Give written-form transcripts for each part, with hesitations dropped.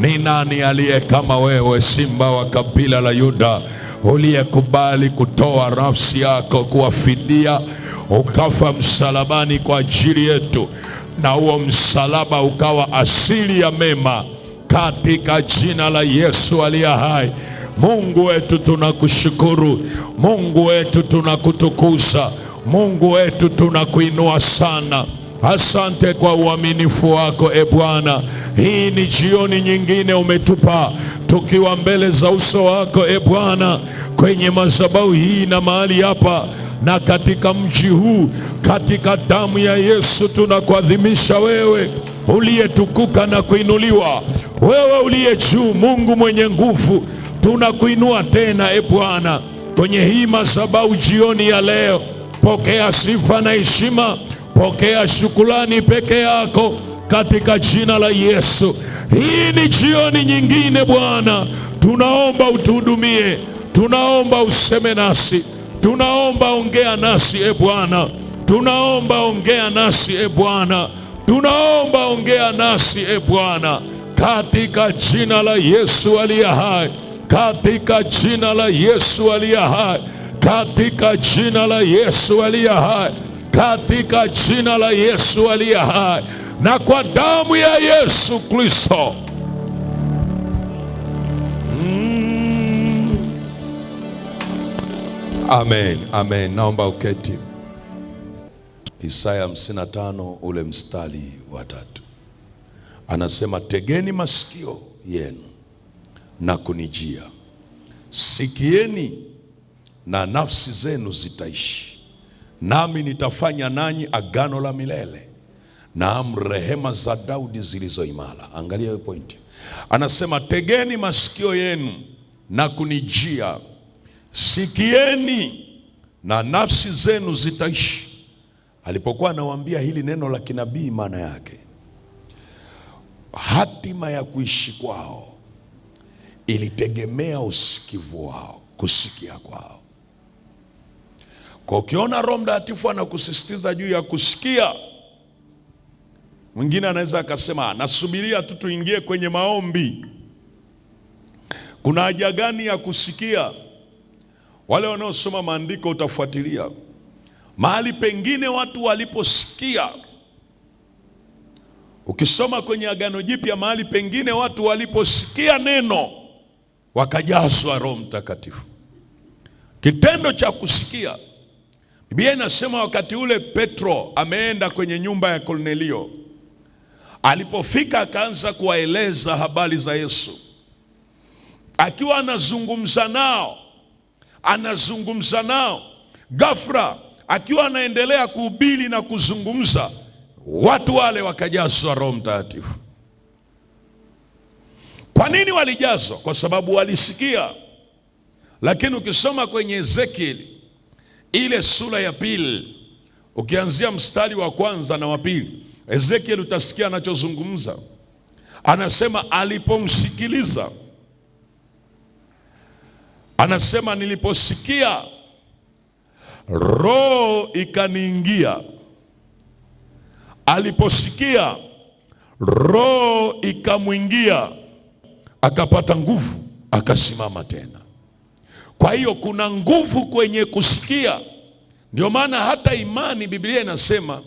Ni nani aliye kama wewe, Simba wa kabila la Yuda, uliyekubali kutoa nafsi yako kuwafidia, ukafa msalabani kwa ajili yetu, na huo msalaba ukawa asili ya mema, katika jina la Yesu aliye hai. Mungu wetu tunakushukuru, Mungu wetu tunakutukuza, Mungu wetu tunakuinua sana. Asante kwa uaminifu wako Bwana. Hii ni jioni nyingine umetupa, tukiwa mbele za uso wako Bwana, kwenye madhabahu hii na mahali hapa na katika mji huu. Katika damu ya Yesu tunakuadhimisha wewe uliyetukuka na kuinuliwa, wewe uliye juu, Mungu mwenye nguvu. Tunakuinua tena Bwana kwenye hii madhabahu jioni ya leo. Pokea sifa na heshima, pokea shukrani peke yako katika jina la Yesu. Hii ni jioni nyingine Bwana, tunaomba utuhudumie, tunaomba useme nasi, tunaomba ongea nasi Bwana, tunaomba ongea nasi Bwana, tunaomba ongea nasi Bwana, katika jina la Yesu aliye hai, katika jina la Yesu aliye hai, katika jina la Yesu aliye hai, katika jina la Yesu aliye hai, na kwa damu ya Yesu Kristo. Amen, amen. Naomba uketi. Isaya 55 ule mstari wa 3 anasema, tegeni masikio yenu na kunijia, sikieni na nafsi zenu zitaishi, nami nitafanya nanyi agano la milele, naam, rehema za Daudi zilizo imara. Angalia hiyo pointi. Anasema tegeni masikio yenu na kunijia, sikieni na nafsi zenu zitaishi. Alipokuwa anawaambia hili neno la kinabii, maana yake hatima ya kuishi kwao ilitegemea usikivu wao, kusikia kwao. Kwa ukiona Roho Mtakatifu anakusisitiza juu ya kusikia, mwingine anaweza akasema nasubiria tu tuingie kwenye maombi. Kuna haja gani ya kusikia? Wale wanaosoma maandiko utafuatilia mahali pengine watu waliposikia. Ukisoma kwenye Agano Jipya, mahali pengine watu waliposikia neno wakajazwa Roho Mtakatifu. Kitendo cha kusikia, Biblia inasema wakati ule Petro ameenda kwenye nyumba ya Kornelio, alipofika akaanza kuwaeleza habari za Yesu. Akiwa anazungumza nao, ghafla akiwa anaendelea kuhubiri na kuzungumza, watu wale wakajazwa Roho Mtakatifu. Kwa nini walijazwa? Kwa sababu walisikia. Lakini ukisoma kwenye Ezekieli ile sura ya 2, ukianzia mstari wa 1 na wa 2, Ezekieli utasikia anachozungumza. Anasema alipomsikiliza, anasema niliposikia roho ikaniingia. Aliposikia roho ikamwingia, akapata nguvu, akasimama tena. Kwa hiyo kuna nguvu kwenye kusikia. Ndio maana hata imani, Biblia inasema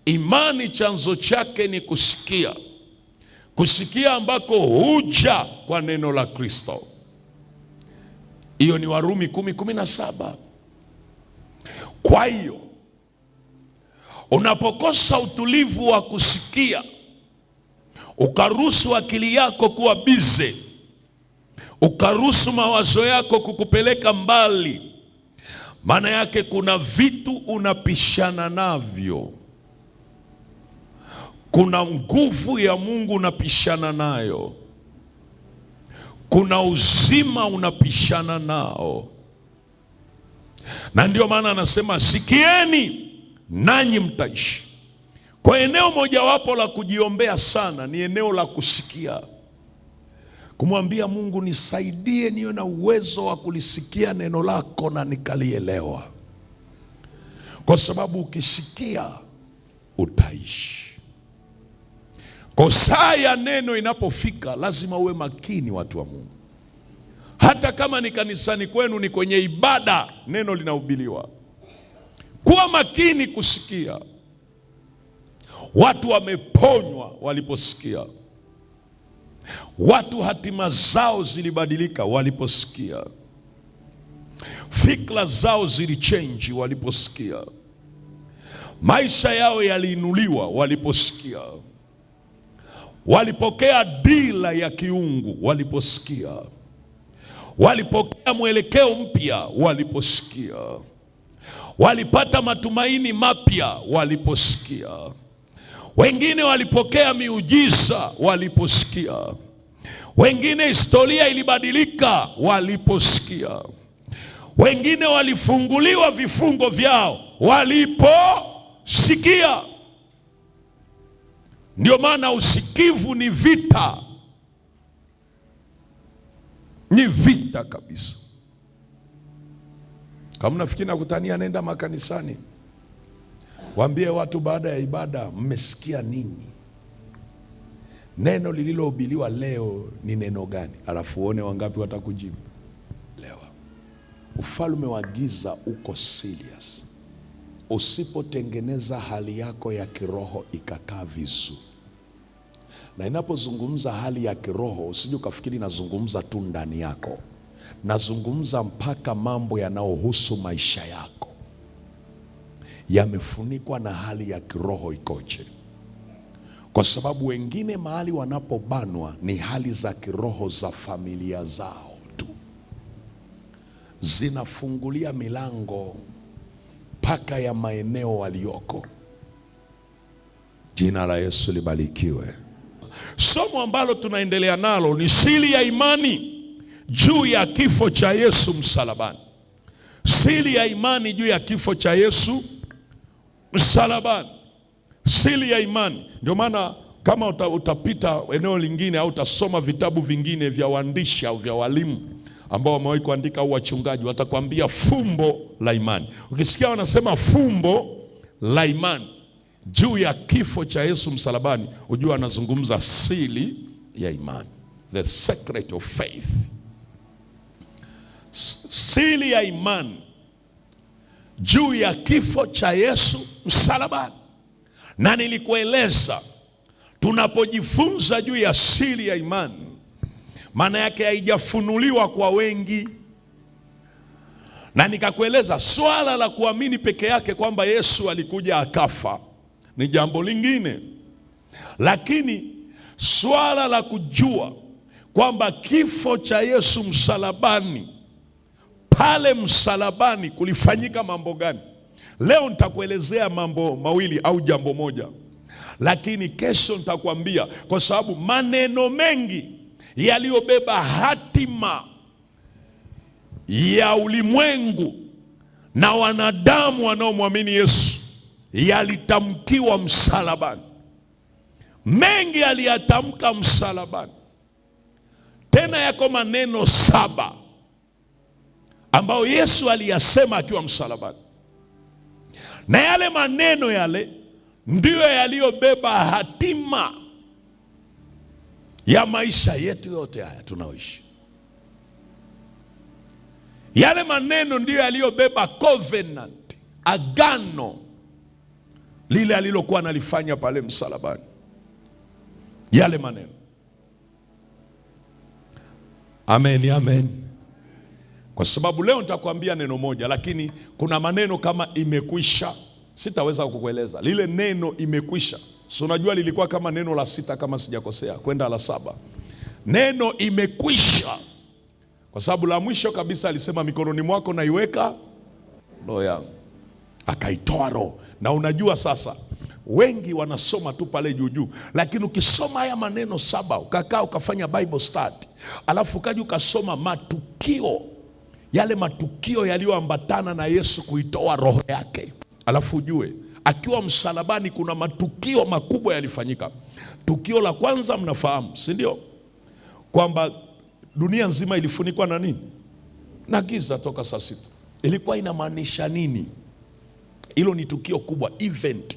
imani chanzo chake ni kusikia. Kusikia ambako huja kwa neno la Kristo. Hiyo ni Warumi 10:17. Kwa hiyo unapokosa utulivu wa kusikia, ukaruhusu akili yako kuwa bize, ukaruhusu mawazo yako kukupeleka mbali, maana yake kuna vitu unapishana navyo. Kuna nguvu ya Mungu unapishana nayo. Kuna uzima unapishana nao. Na ndio maana anasema sikieni nanyi mtaishi. Kwa eneo mojawapo la kujiombea sana ni eneo la kusikia. Kumwambia Mungu, nisaidie niwe na uwezo wa kulisikia neno lako na nikalielewa. Kwa sababu ukisikia utaishi. Kwa saa ya neno inapofika, lazima uwe makini, watu wa Mungu. Hata kama ni kanisani kwenu, ni kwenye ibada, neno linahubiriwa, kuwa makini kusikia. Watu wameponywa waliposikia. Watu hatima zao zilibadilika waliposikia. Fikra zao zilichange waliposikia. Maisha yao yaliinuliwa waliposikia. Walipokea dira ya kiungu waliposikia. Walipokea mwelekeo mpya waliposikia. Walipata matumaini mapya waliposikia. Wengine walipokea miujiza waliposikia. Wengine historia ilibadilika waliposikia. Wengine walifunguliwa vifungo vyao waliposikia. Ndio maana usikivu ni vita. Ni vita kabisa. Kama nafikiri nakutania, nenda makanisani, waambie watu baada ya ibada, mmesikia nini? Neno lililohubiriwa leo ni neno gani? Alafu uone wangapi watakujibu. Leo ufalme wa giza uko serious. Usipotengeneza hali yako ya kiroho ikakaa vizuri. Na inapozungumza hali ya kiroho, usije ukafikiri nazungumza tu ndani yako. Nazungumza mpaka mambo yanayohusu maisha yako yamefunikwa na hali ya kiroho ikoje. Kwa sababu wengine mahali wanapobanwa ni hali za kiroho za familia zao tu, zinafungulia milango mpaka ya maeneo walioko. Jina la Yesu libarikiwe. Somo ambalo tunaendelea nalo ni siri ya imani juu ya kifo cha Yesu msalabani. Siri ya imani juu ya kifo cha Yesu msalabani. Siri ya imani. Ndio maana kama utapita eneo lingine au utasoma vitabu vingine vya waandishi au vya walimu ambao wamewahi kuandika au wachungaji, watakwambia fumbo la imani. Ukisikia wanasema fumbo la imani juu ya kifo cha Yesu msalabani, ujue anazungumza siri ya imani, the secret of faith. Siri ya imani juu ya kifo cha Yesu msalabani. Na nilikueleza, tunapojifunza juu ya siri ya imani, maana yake haijafunuliwa kwa wengi. Na nikakueleza swala la kuamini peke yake kwamba Yesu alikuja akafa ni jambo lingine, lakini swala la kujua kwamba kifo cha Yesu msalabani, pale msalabani kulifanyika mambo gani, leo nitakuelezea mambo mawili au jambo moja, lakini kesho nitakwambia, kwa sababu maneno mengi yaliyobeba hatima ya ulimwengu na wanadamu wanaomwamini Yesu yalitamkiwa msalabani. Mengi yaliyatamka msalabani. Tena yako maneno 7 ambayo Yesu aliyasema akiwa msalabani. Na yale maneno yale ndiyo yaliyobeba hatima ya maisha yetu yote haya tunaoishi. Yale maneno ndiyo yaliyobeba covenant, agano lile alilokuwa analifanya pale msalabani. Yale maneno. Amen, amen. Kwa sababu leo nitakwambia neno moja, lakini kuna maneno kama imekwisha, sitaweza kukueleza. Lile neno imekwisha, so unajua lilikuwa kama neno la 6 kama sijakosea, kwenda la 7. Neno imekwisha, kwa sababu la mwisho kabisa alisema mikononi mwako naiweka roho yangu, akaitoa roho. Na unajua sasa, wengi wanasoma tu pale juu juu, lakini ukisoma haya maneno 7, ukakaa ukafanya Bible study, alafu kaji ukasoma matukio, yale matukio yaliyoambatana na Yesu kuitoa roho yake, alafu ujue akiwa msalabani kuna matukio makubwa yalifanyika. Tukio la kwanza mnafahamu, si ndio? Kwamba dunia nzima ilifunikwa na nini? Na giza toka saa 6. Ilikuwa inamaanisha nini? Hilo ni tukio kubwa, event.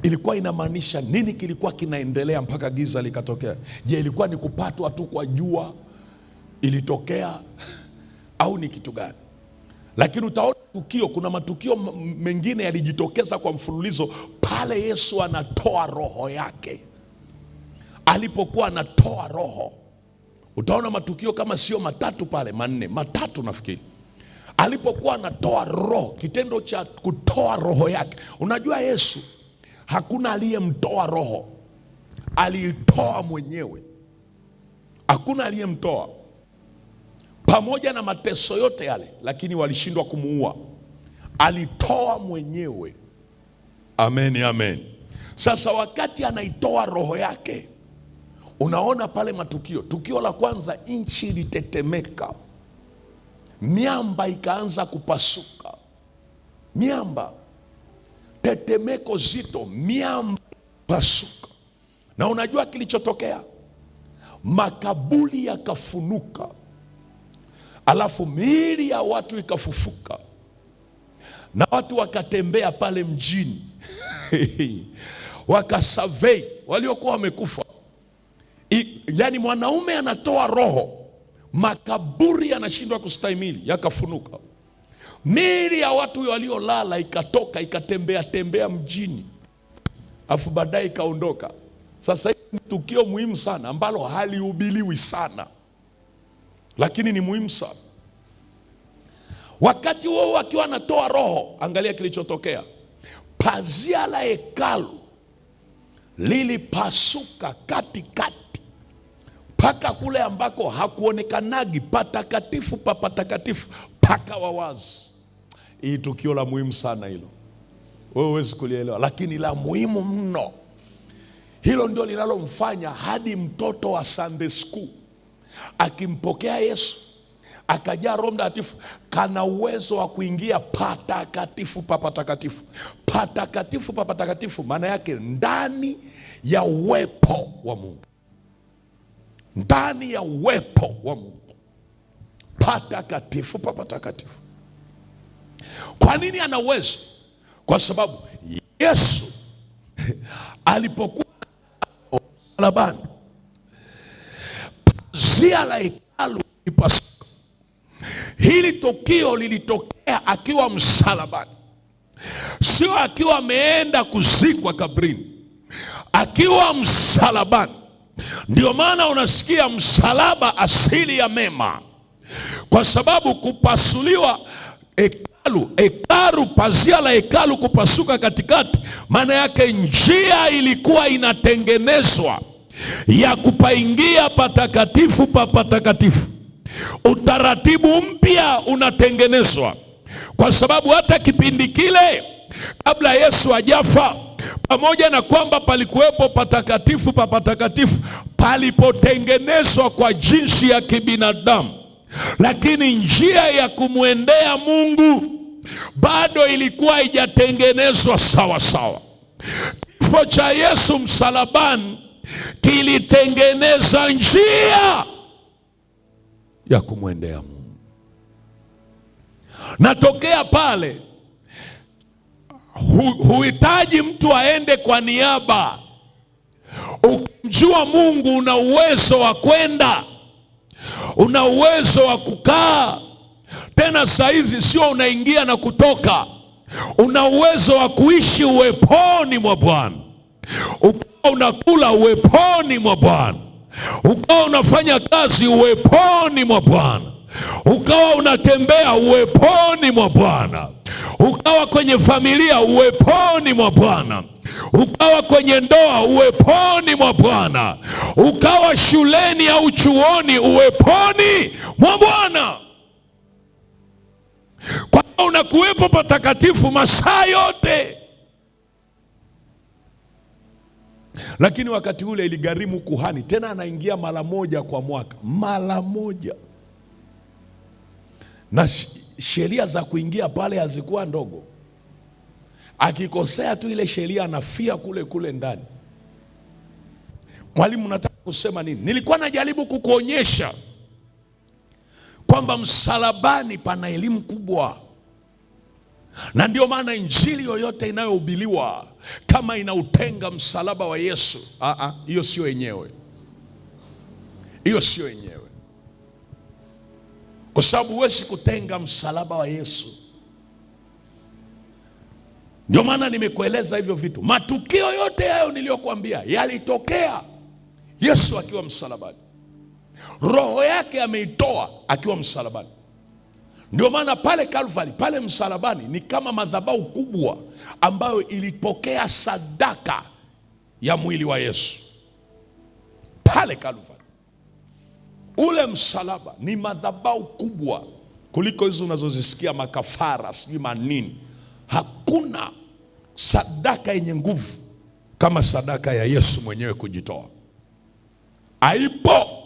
ilikuwa inamaanisha nini? Kilikuwa kinaendelea mpaka giza likatokea? Je, ilikuwa ni kupatwa tu kwa jua ilitokea au ni kitu gani? Lakini utaona tukio, kuna matukio mengine yalijitokeza kwa mfululizo pale Yesu anatoa roho yake. Alipokuwa anatoa roho, utaona matukio kama sio matatu pale, matatu nafikiri. Alipokuwa anatoa roho, kitendo cha kutoa roho yake. Unajua Yesu hakuna aliyemtoa roho, aliitoa mwenyewe. Hakuna aliyemtoa, pamoja na mateso yote yale, lakini walishindwa kumuua. Alitoa mwenyewe. Amen, amen. Sasa wakati anaitoa roho yake, unaona pale matukio. Tukio la kwanza, nchi ilitetemeka, miamba ikaanza kupasuka. Miamba, tetemeko zito, miamba pasuka. Na unajua kilichotokea? Makaburi yakafunuka, alafu miili ya watu ikafufuka, na watu wakatembea pale mjini wakasurvey waliokuwa wamekufa. Yaani mwanaume anatoa roho, makaburi yanashindwa kustahimili, yakafunuka. Miili ya watu waliolala ikatoka, ikatembea tembea mjini, afu baadaye ikaondoka. Sasa hii ni tukio muhimu sana ambalo halihubiriwi sana, lakini ni muhimu sana. Wakati huo akiwa anatoa roho, angalia kilichotokea. Pazia la hekalu lilipasuka katikati, mpaka kule ambako hakuonekanagi patakatifu pa patakatifu paka wawazi. Hii tukio la muhimu sana hilo, wewe huwezi kulielewa, lakini la muhimu mno. Hilo ndio linalomfanya hadi mtoto wa Sunday school akimpokea Yesu akajaa Roho Mtakatifu, kana uwezo wa kuingia patakatifu pa patakatifu. Patakatifu pa patakatifu maana yake ndani ya uwepo wa Mungu, ndani ya uwepo wa Mungu. Patakatifu pa patakatifu. Kwa nini ana uwezo? Kwa sababu Yesu alipokuwa msalabani, pazia la hekalu lilipasuka. Hili tukio lilitokea akiwa msalabani, sio akiwa ameenda kuzikwa kabrini, akiwa msalabani. Ndio maana unasikia msalaba asili ya mema, kwa sababu kupasuliwa hekalu, pazia la hekalu kupasuka katikati, maana yake njia ilikuwa inatengenezwa ya kupaingia patakatifu pa patakatifu. Utaratibu mpya unatengenezwa, kwa sababu hata kipindi kile kabla Yesu hajafa, pamoja na kwamba palikuwepo patakatifu pa patakatifu palipotengenezwa kwa jinsi ya kibinadamu, lakini njia ya kumwendea Mungu bado ilikuwa haijatengenezwa sawa sawa. Kifo cha Yesu msalabani kilitengeneza njia ya kumwendea Mungu. Natokea pale, huhitaji mtu aende kwa niaba. Ukimjua Mungu una uwezo wa kwenda, una uwezo wa kukaa. Tena saa hizi sio unaingia na kutoka, una uwezo wa kuishi uweponi mwa Bwana. Ukawa unakula uweponi mwa Bwana, ukawa unafanya kazi uweponi mwa Bwana, ukawa unatembea uweponi mwa Bwana, ukawa kwenye familia uweponi mwa Bwana, ukawa kwenye ndoa uweponi mwa Bwana, ukawa shuleni au chuoni uweponi mwa Bwana. Kwa hiyo unakuwepo patakatifu masaa yote. Lakini wakati ule iligharimu kuhani, tena anaingia mara moja kwa mwaka, mara moja. Na sheria za kuingia pale hazikuwa ndogo. Akikosea tu ile sheria anafia kule kule ndani. Mwalimu, nataka kusema nini? Nilikuwa najaribu kukuonyesha kwamba msalabani pana elimu kubwa, na ndio maana injili yoyote inayohubiriwa kama inautenga msalaba wa Yesu, hiyo sio yenyewe. Hiyo sio yenyewe, kwa sababu huwezi kutenga msalaba wa Yesu. Ndio maana nimekueleza hivyo vitu. Matukio yote hayo niliyokuambia yalitokea Yesu akiwa msalabani. Roho yake ameitoa akiwa msalabani. Ndio maana pale Calvary, pale msalabani ni kama madhabahu kubwa ambayo ilipokea sadaka ya mwili wa Yesu. Pale Calvary, ule msalaba ni madhabahu kubwa kuliko hizo unazozisikia makafara, sijui manini. Hakuna sadaka yenye nguvu kama sadaka ya Yesu mwenyewe kujitoa. Haipo.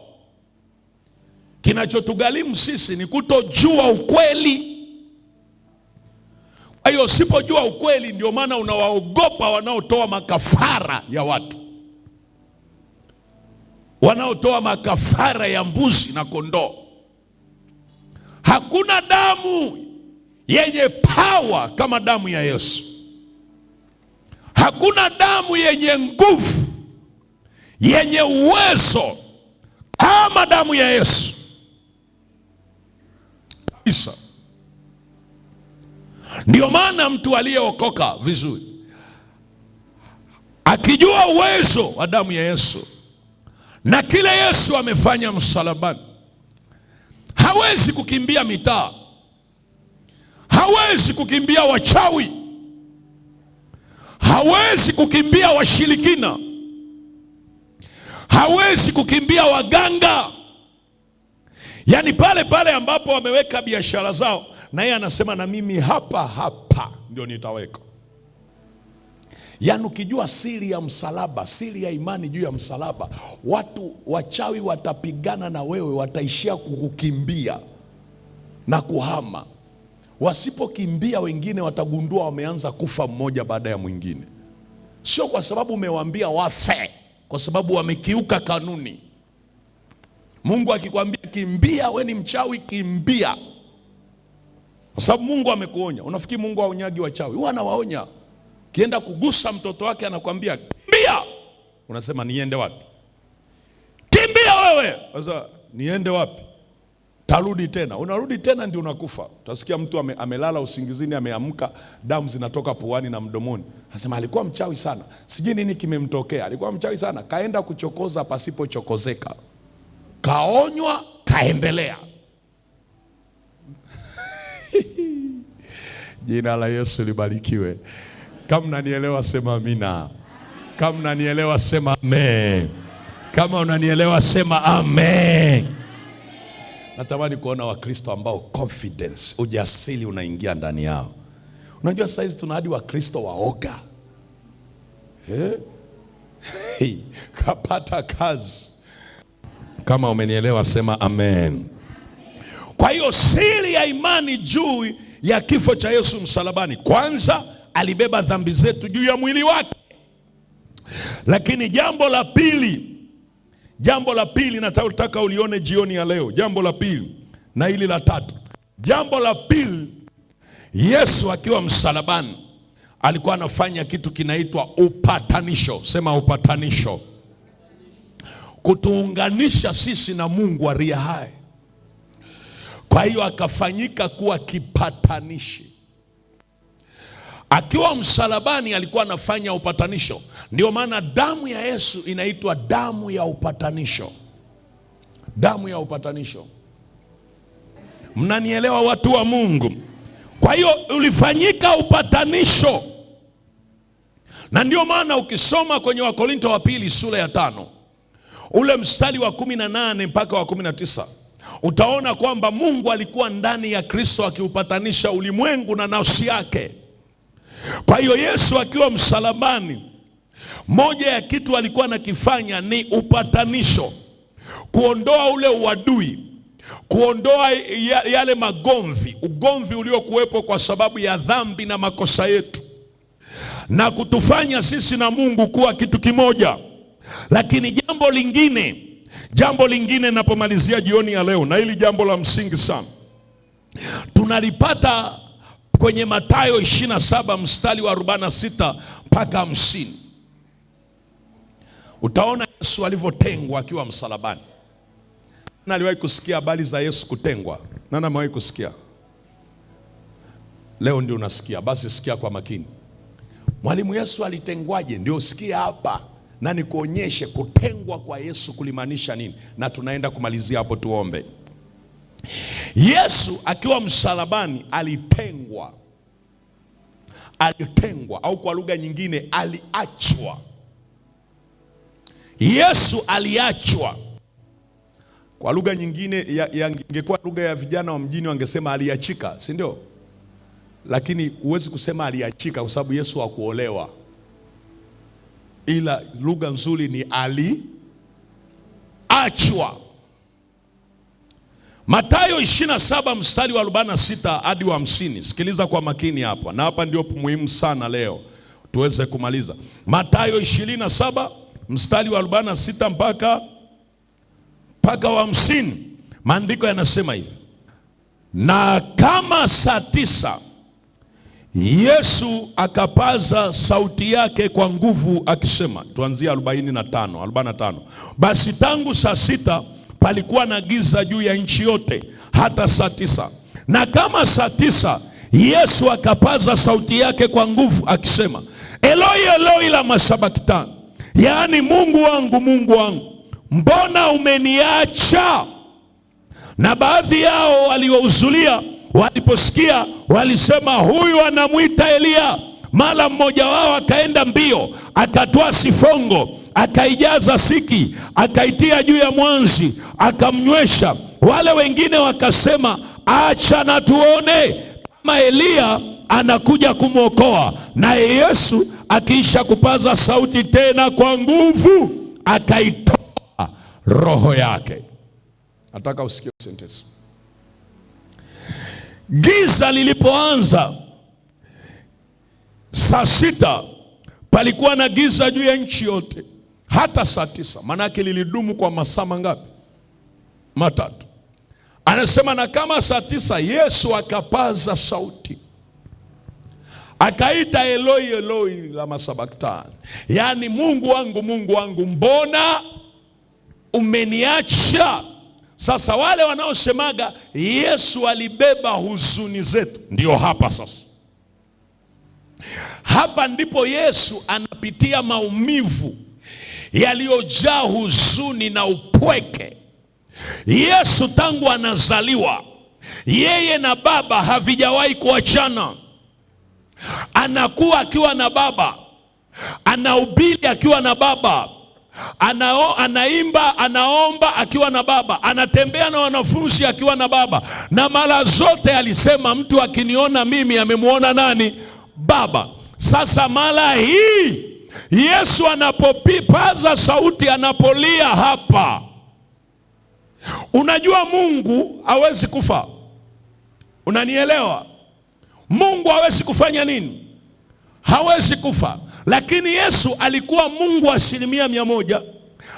Kinachotugharimu sisi ni kutojua ukweli. Kwa hiyo usipojua ukweli, ndio maana unawaogopa wanaotoa makafara ya watu, wanaotoa makafara ya mbuzi na kondoo. Hakuna damu yenye power kama damu ya Yesu. Hakuna damu yenye nguvu, yenye uwezo kama damu ya Yesu kabisa. Ndio maana mtu aliyeokoka vizuri, akijua uwezo wa damu ya Yesu na kile Yesu amefanya msalabani, hawezi kukimbia mitaa, hawezi kukimbia wachawi, hawezi kukimbia washirikina, hawezi kukimbia waganga. Yaani pale pale ambapo wameweka biashara zao, na yeye anasema na mimi hapa ndio nitaweka. Yaani ukijua siri ya msalaba, siri ya imani juu ya msalaba, watu wachawi watapigana na wewe, wataishia kukukimbia na kuhama. Wasipokimbia, wengine watagundua wameanza kufa mmoja baada ya mwingine. Sio kwa sababu umewaambia wafe, kwa sababu wamekiuka kanuni. Mungu akikwambia kimbia, we ni mchawi, kimbia, kwa sababu Mungu amekuonya. Unafikiri Mungu haonyagi wachawi? Huwa anawaonya. Kienda kugusa mtoto wake anakwambia kimbia, unasema niende wapi? Kimbia wewe. Sasa niende wapi? Tarudi tena. Unarudi tena ndio unakufa. Utasikia mtu amelala usingizini, ameamka, damu zinatoka puani na mdomoni. Anasema alikuwa mchawi sana, sijui nini kimemtokea, alikuwa mchawi sana. Kaenda kuchokoza pasipochokozeka, kaonywa, kaendelea. Jina la Yesu libarikiwe. Kama unanielewa sema amina. Kama unanielewa sema amen. Kama unanielewa sema amen. Natamani kuona Wakristo ambao confidence, ujasiri unaingia ndani yao. Unajua sasa hizi tuna hadi Wakristo waoga. Kapata kazi. Kama umenielewa sema amen. Kwa hiyo siri ya imani juu ya kifo cha Yesu msalabani, kwanza alibeba dhambi zetu juu ya mwili wake. Lakini jambo la pili nataka ulione jioni ya leo. Jambo la pili na hili la tatu. Jambo la pili, Yesu akiwa msalabani alikuwa anafanya kitu kinaitwa upatanisho. Sema upatanisho. Kutuunganisha sisi na Mungu aliye hai. Kwa hiyo akafanyika kuwa kipatanishi. Akiwa msalabani alikuwa anafanya upatanisho. Ndio maana damu ya Yesu inaitwa damu ya upatanisho. Damu ya upatanisho. Mnanielewa watu wa Mungu? Kwa hiyo ulifanyika upatanisho. Na ndio maana ukisoma kwenye Wakorinto wa pili sura ya 5, ule mstari wa 18 mpaka wa 19, utaona kwamba Mungu alikuwa ndani ya Kristo akiupatanisha ulimwengu na nafsi yake. Kwa hiyo Yesu akiwa msalabani, moja ya kitu alikuwa anakifanya ni upatanisho. Kuondoa ule uadui, kuondoa yale ugomvi uliokuwepo kwa sababu ya dhambi na makosa yetu, na kutufanya sisi na Mungu kuwa kitu kimoja. Lakini jambo lingine napomalizia jioni ya leo, na hili jambo la msingi sana, tunalipata kwenye Mathayo 27 mstari wa 46 mpaka 50. Utaona Yesu alivyotengwa akiwa msalabani. Na aliwahi kusikia habari za Yesu kutengwa? Nani amewahi kusikia? Leo ndio unasikia, basi sikia kwa makini. Mwalimu, Yesu alitengwaje? Ndio sikia hapa na nikuonyeshe kutengwa kwa Yesu kulimaanisha nini, na tunaenda kumalizia hapo. Tuombe. Yesu akiwa msalabani alitengwa. Alitengwa, au kwa lugha nyingine aliachwa. Yesu aliachwa. Kwa lugha nyingine ingekuwa lugha ya vijana wa mjini wangesema aliachika, si ndio? Lakini huwezi kusema aliachika kwa sababu Yesu hakuolewa. Ila lugha nzuri ni aliachwa. Mathayo 27 mstari wa 46 hadi wa 50. Sikiliza kwa makini hapa, na hapa ndio muhimu sana leo tuweze kumaliza. Mathayo 27 mstari wa 46 mpaka wa 50. Maandiko yanasema hivi: na kama saa 9 Yesu akapaza sauti yake kwa nguvu akisema, tuanzia 45. Basi tangu saa 6 palikuwa na giza juu ya nchi yote hata saa 9. Na kama saa 9 Yesu akapaza sauti yake kwa nguvu akisema, Eloi Eloi lama sabakthani, yaani Mungu wangu, Mungu wangu, mbona umeniacha? Na baadhi yao waliohudhuria waliposikia walisema, huyu anamwita Elia. Mara mmoja wao akaenda mbio, akatoa sifongo, akaijaza siki, akaitia juu ya mwanzi, akamnywesha. Wale wengine wakasema, acha na tuone kama Elia anakuja kumwokoa. Naye Yesu akiisha kupaza sauti tena kwa nguvu, akaitoa roho yake. Nataka usikie sentence. Giza lilipoanza saa 6, palikuwa na giza juu ya nchi yote hata saa 9. Manake lilidumu kwa masaa mangapi? 3. Anasema na kama saa 9 Yesu akapaza sauti akaita, Eloi Eloi lama sabakthani, yaani Mungu wangu, Mungu wangu, mbona umeniacha? Sasa wale wanaosemaga Yesu alibeba huzuni zetu, ndio hapa sasa. Hapa ndipo Yesu anapitia maumivu yaliyojaa huzuni na upweke. Yesu tangu anazaliwa, yeye na Baba havijawahi kuachana. Anakuwa akiwa na Baba, anahubiri akiwa na Baba, anaimba, anaomba akiwa na Baba, anatembea na wanafunzi akiwa na Baba. Na mara zote alisema, mtu akiniona mimi amemwona nani? Baba. Sasa mara hii Yesu anapopaza sauti, anapolia hapa, unajua Mungu hawezi kufa. Unanielewa? Mungu hawezi kufanya nini? Hawezi kufa. Lakini Yesu alikuwa Mungu 100%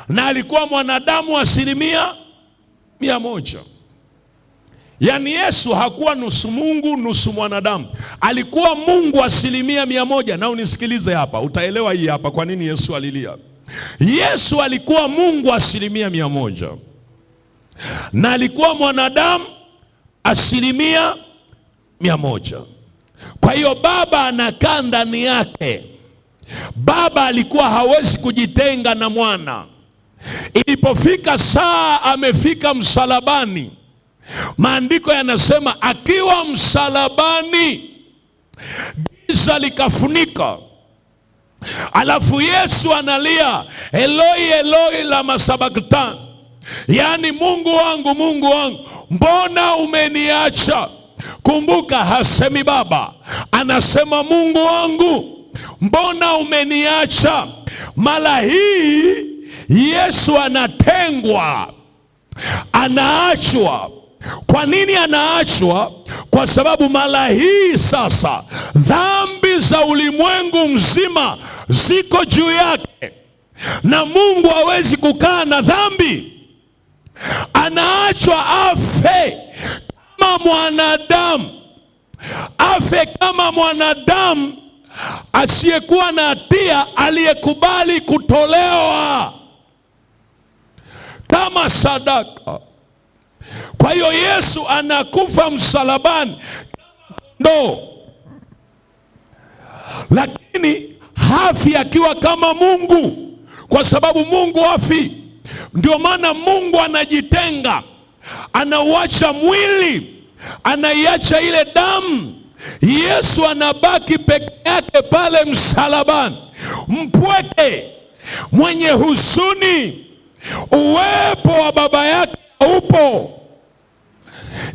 na alikuwa mwanadamu 100%. Yaani Yesu hakuwa nusu Mungu nusu mwanadamu, alikuwa Mungu 100%. Na unisikilize hapa, utaelewa hii hapa kwa nini Yesu alilia. Yesu alikuwa Mungu 100% na alikuwa mwanadamu 100%. Kwa hiyo Baba anakaa ndani yake. Baba alikuwa hawezi kujitenga na mwana. Ilipofika saa amefika msalabani, maandiko yanasema akiwa msalabani giza likafunika. Alafu Yesu analia, Eloi Eloi lama sabakthani, yaani Mungu wangu, Mungu wangu, mbona umeniacha? Kumbuka, hasemi Baba, anasema Mungu wangu, mbona umeniacha? Mara hii Yesu anatengwa, anaachwa. Kwa nini anaachwa? Kwa sababu mara hii sasa dhambi za ulimwengu mzima ziko juu yake, na Mungu hawezi kukaa na dhambi. Anaachwa afe kama mwanadamu, afe afe kama mwanadamu asiyekuwa na hatia aliyekubali kutolewa kama sadaka. Kwa hiyo Yesu anakufa msalabani kama kondoo, lakini hafi akiwa kama Mungu, kwa sababu Mungu hafi. Ndio maana Mungu anajitenga, anauacha mwili, anaiacha ile damu. Yesu anabaki peke yake pale msalabani, mpweke, mwenye huzuni. Uwepo wa Baba yake upo,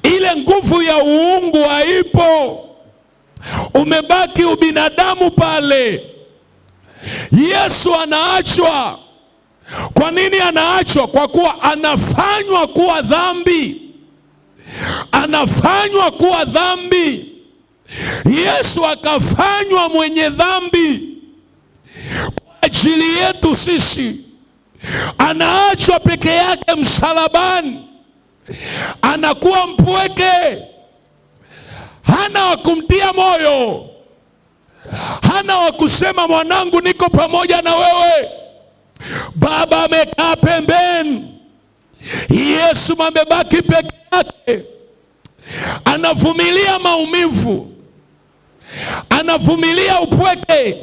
ile nguvu ya uungu haipo, umebaki ubinadamu pale. Yesu anaachwa. Kwa nini anaachwa? Kwa kuwa anafanywa kuwa dhambi, anafanywa kuwa dhambi. Yesu akafanywa mwenye dhambi kwa ajili yetu sisi. Anaachwa peke yake msalabani, anakuwa mpweke, hana wa kumtia moyo, hana wa kusema mwanangu niko pamoja na wewe. Baba amekaa pembeni, Yesu amebaki peke yake. Anavumilia maumivu, anavumilia upweke,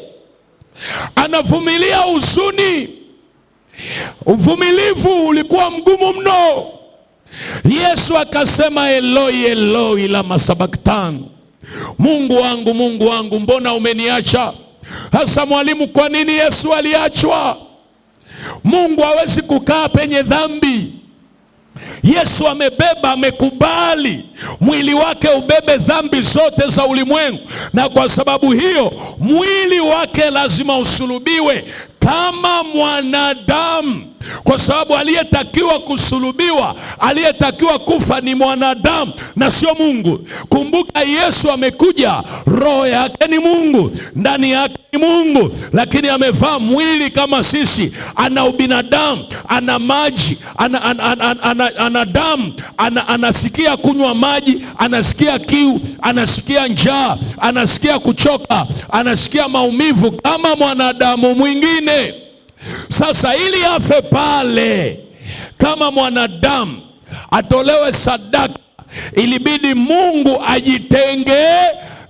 anavumilia huzuni. Uvumilivu ulikuwa mgumu mno. Yesu akasema, Eloi Eloi lama sabaktan, Mungu wangu mbona umeniacha? Hasa mwalimu, kwa nini Yesu aliachwa? Mungu hawezi kukaa penye dhambi. Yesu amebeba, amekubali mwili wake ubebe dhambi zote za ulimwengu, na kwa sababu hiyo mwili wake lazima usulubiwe kama mwanadamu, kwa sababu aliyetakiwa kusulubiwa, aliyetakiwa kufa ni mwanadamu na sio Mungu. Kumbuka Yesu amekuja, roho yake ni Mungu, ndani yake ni Mungu, lakini amevaa mwili kama sisi. Ana ubinadamu, ana maji, ana damu, anasikia kunywa maji, anasikia kiu, anasikia njaa, anasikia kuchoka, anasikia maumivu kama mwanadamu mwingine. Sasa ili afe pale kama mwanadamu, atolewe sadaka, ilibidi Mungu ajitenge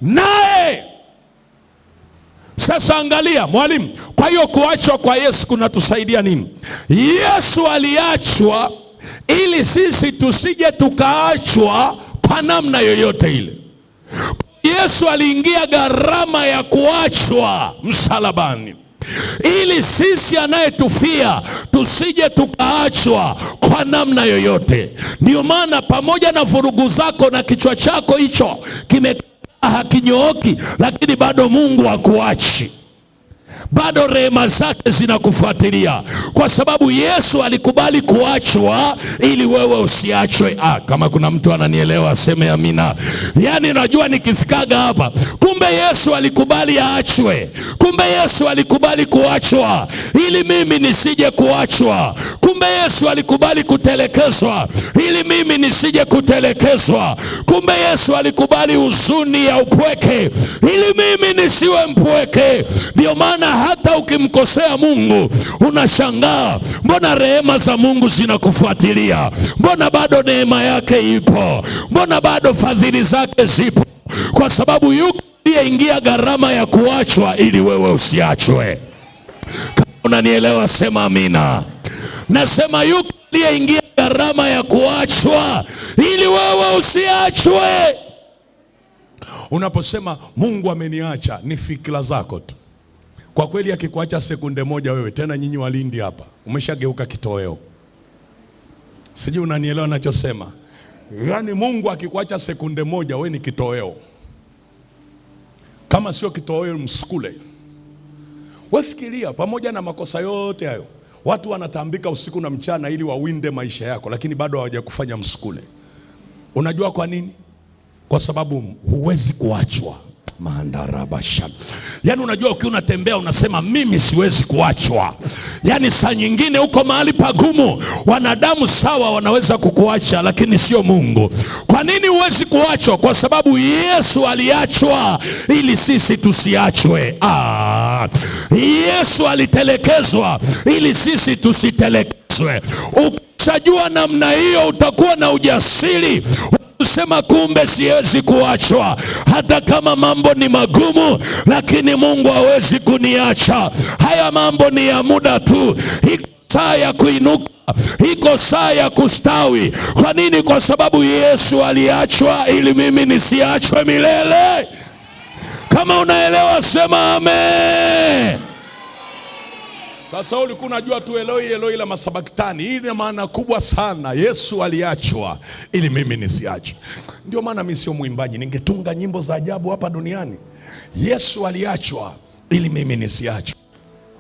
naye. Sasa angalia mwalimu, kwa hiyo kuachwa kwa Yesu kunatusaidia nini? Yesu aliachwa ili sisi tusije tukaachwa kwa namna yoyote ile. Yesu aliingia gharama ya kuachwa msalabani ili sisi anayetufia tusije tukaachwa kwa namna yoyote. Ndio maana pamoja na vurugu zako na kichwa chako hicho kimekaa hakinyooki, lakini bado Mungu hakuachi. Bado rehema zake zinakufuatilia, kwa sababu Yesu alikubali kuachwa ili wewe usiachwe. Kama kuna mtu ananielewa aseme amina. Yaani najua nikifikaga hapa, kumbe Yesu alikubali aachwe. Kumbe Yesu alikubali kuachwa ili mimi nisije kuachwa. Kumbe Yesu alikubali kutelekezwa ili mimi nisije kutelekezwa. Kumbe Yesu alikubali huzuni ya upweke ili mimi nisiwe mpweke. Ndio maana hata ukimkosea Mungu unashangaa, mbona rehema za Mungu zinakufuatilia? Mbona bado neema yake ipo? Mbona bado fadhili zake zipo? Kwa sababu yuko aliyeingia gharama ya kuachwa ili wewe usiachwe. Kama unanielewa sema amina. Nasema yuko aliyeingia gharama ya kuachwa ili wewe usiachwe. Unaposema Mungu ameniacha, ni fikra zako tu. Kwa kweli akikuacha sekunde moja wewe, tena nyinyi walindi hapa, umeshageuka kitoweo. Sijui unanielewa ninachosema? Yaani Mungu akikuacha sekunde moja wewe ni kitoweo. Kama sio kitoweo msukule. Wafikiria, pamoja na makosa yote hayo, watu wanatambika usiku na mchana ili wawinde maisha yako, lakini bado hawajakufanya msukule. Unajua kwa nini? Kwa sababu huwezi kuachwa. Mandarabasha. Yani unajua ukiwa unatembea unasema mimi siwezi kuachwa. Yani saa nyingine uko mahali pagumu, wanadamu sawa wanaweza kukuacha lakini sio Mungu. Kwa nini huwezi kuachwa? Kwa sababu Yesu aliachwa ili sisi tusiachwe. Yesu alitelekezwa ili sisi tusitelekezwe. Ukishajua namna hiyo utakuwa na ujasiri kusema kumbe siwezi kuachwa. Hata kama mambo ni magumu, lakini Mungu hawezi kuniacha. Haya mambo ni ya muda tu. Iko saa ya kuinuka, iko saa ya kustawi. Kwa nini? Kwa sababu Yesu aliachwa ili mimi nisiachwe milele. Kama unaelewa sema amen. Sasa ulikuwa unajua tu Eloi Eloi la masabaktani. Hii ni maana kubwa sana. Yesu aliachwa ili mimi nisiachwe. Ndio maana mimi sio mwimbaji, ningetunga nyimbo za ajabu hapa duniani. Yesu aliachwa ili mimi nisiachwe.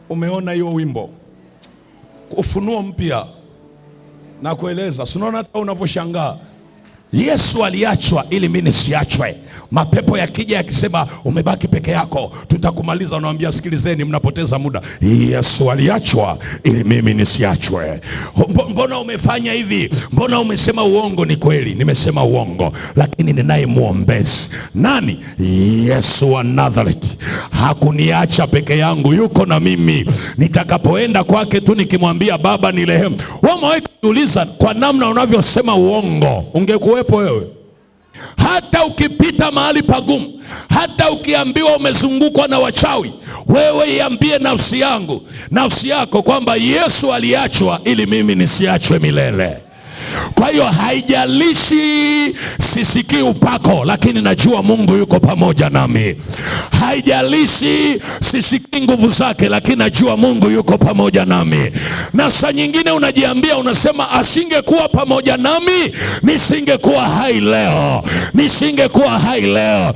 Umeona hiyo wimbo? Ufunuo mpya na kueleza. Unaona hata unavyoshangaa. Yesu aliachwa ili mimi nisiachwe. Mapepo yakija yakisema umebaki peke yako, tutakumaliza, unawaambia sikilizeni, mnapoteza muda. Yesu aliachwa ili mimi nisiachwe. Mbona umefanya hivi? Mbona umesema uongo? Ni kweli nimesema uongo, lakini ninaye mwombezi. Nani? Yesu wa Nazareti. Hakuniacha peke yangu, yuko na mimi. Nitakapoenda kwake tu nikimwambia Baba ni rehemu. Wewe uliza kwa namna unavyosema uongo, ungekuwepo wewe? Hata ukipita mahali pagumu, hata ukiambiwa umezungukwa na wachawi, wewe iambie nafsi yako kwamba Yesu aliachwa ili mimi nisiachwe milele. Kwa hiyo haijalishi sisikii upako, lakini najua Mungu yuko pamoja nami. Haijalishi sisikii nguvu zake, lakini najua Mungu yuko pamoja nami. Na saa nyingine unajiambia, unasema asingekuwa pamoja nami nisingekuwa hai leo, nisingekuwa hai leo.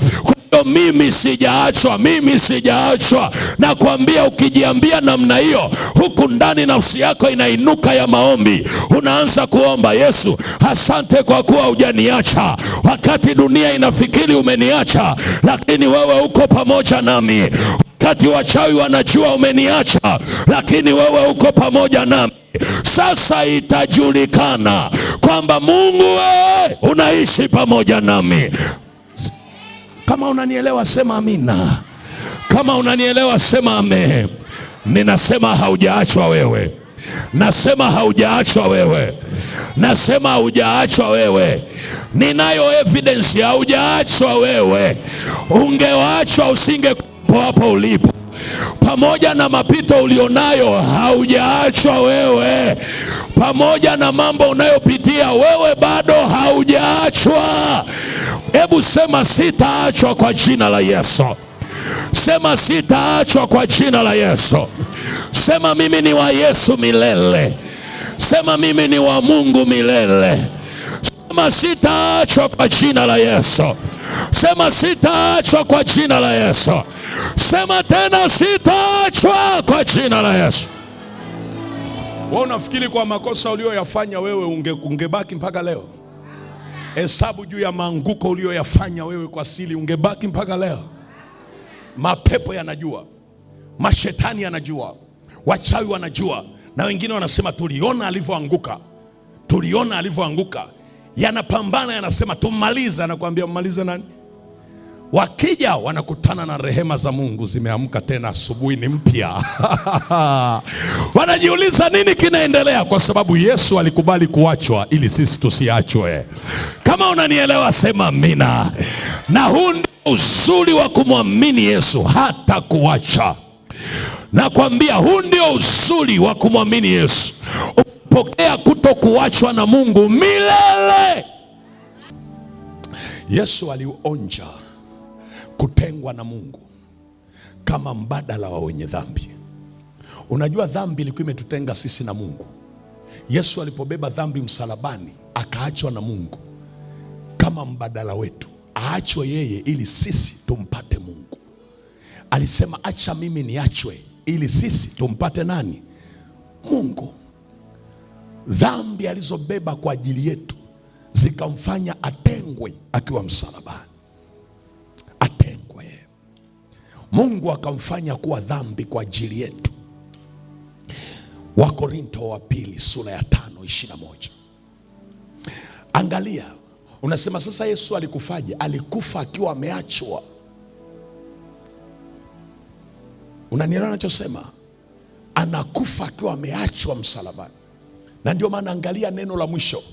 Mimi sijaachwa. Na kuambia, ukijiambia namna hiyo, huku ndani nafsi yako inainuka ya maombi. Unaanza kuomba, Yesu asante kwa kuwa hujaniacha wakati dunia inafikiri umeniacha, lakini wewe uko pamoja nami. Wakati wachawi wanajua umeniacha, lakini wewe uko pamoja nami. Sasa itajulikana kwamba Mungu wewe unaishi pamoja nami. Kama unanielewa sema amina. Kama unanielewa sema amen. Ninasema haujaachwa wewe. Nasema haujaachwa wewe. Nasema haujaachwa wewe. Ninayo evidence haujaachwa wewe. Ungeachwa usingekuwa hapo ulipo. Pamoja na mapito ulionayo haujaachwa wewe. Pamoja na mambo unayopitia wewe bado haujaachwa. Hebu sema sitaachwa kwa jina la Yesu. Sema sitaachwa kwa jina la Yesu. Sema mimi ni wa Yesu milele. Sema mimi ni wa Mungu milele. Sema sitaachwa kwa jina la Yesu. Sema sitaachwa kwa jina la Yesu. Sema tena sitaachwa kwa jina la Yesu. Wewe unafikiri kwa makosa ulioyafanya wewe ungebaki mpaka leo? Hesabu juu ya maanguko ulioyafanya wewe kwa siri, ungebaki mpaka leo? Mapepo yanajua, mashetani yanajua, wachawi wanajua, na wengine wanasema tuliona alivyoanguka. Yanapambana, yanasema tumalize. Anakuambia mmalize nani? Wakija wanakutana na rehema za Mungu zimeamka tena, asubuhi ni mpya. Wanajiuliza nini kinaendelea? Kwa sababu Yesu alikubali kuachwa ili sisi tusiachwe. Kama unanielewa sema amina. Na huu ndio uzuri wa kumwamini Yesu, hata kuacha. Nakwambia huu ndio uzuri wa kumwamini Yesu. Upokea kutokuachwa na Mungu milele. Yesu alionja kutengwa na Mungu kama mbadala wa wenye dhambi. Unajua dhambi ilikuwa imetutenga sisi na Mungu. Yesu alipobeba dhambi msalabani, akaachwa na Mungu kama mbadala wetu. Aachwe yeye ili sisi tumpate Mungu. Alisema acha mimi niachwe ili sisi tumpate nani? Mungu. Dhambi alizobeba kwa ajili yetu zikamfanya atengwe akiwa msalabani. Atengwe. Mungu akamfanya kuwa dhambi kwa ajili yetu. Wakorintho wa pili sura ya 5:21. Angalia, unasema sasa Yesu alikufaje? Alikufa akiwa ameachwa. Unanielewa ninachosema? Anakufa akiwa ameachwa msalabani. Na ndio maana angalia neno la mwisho.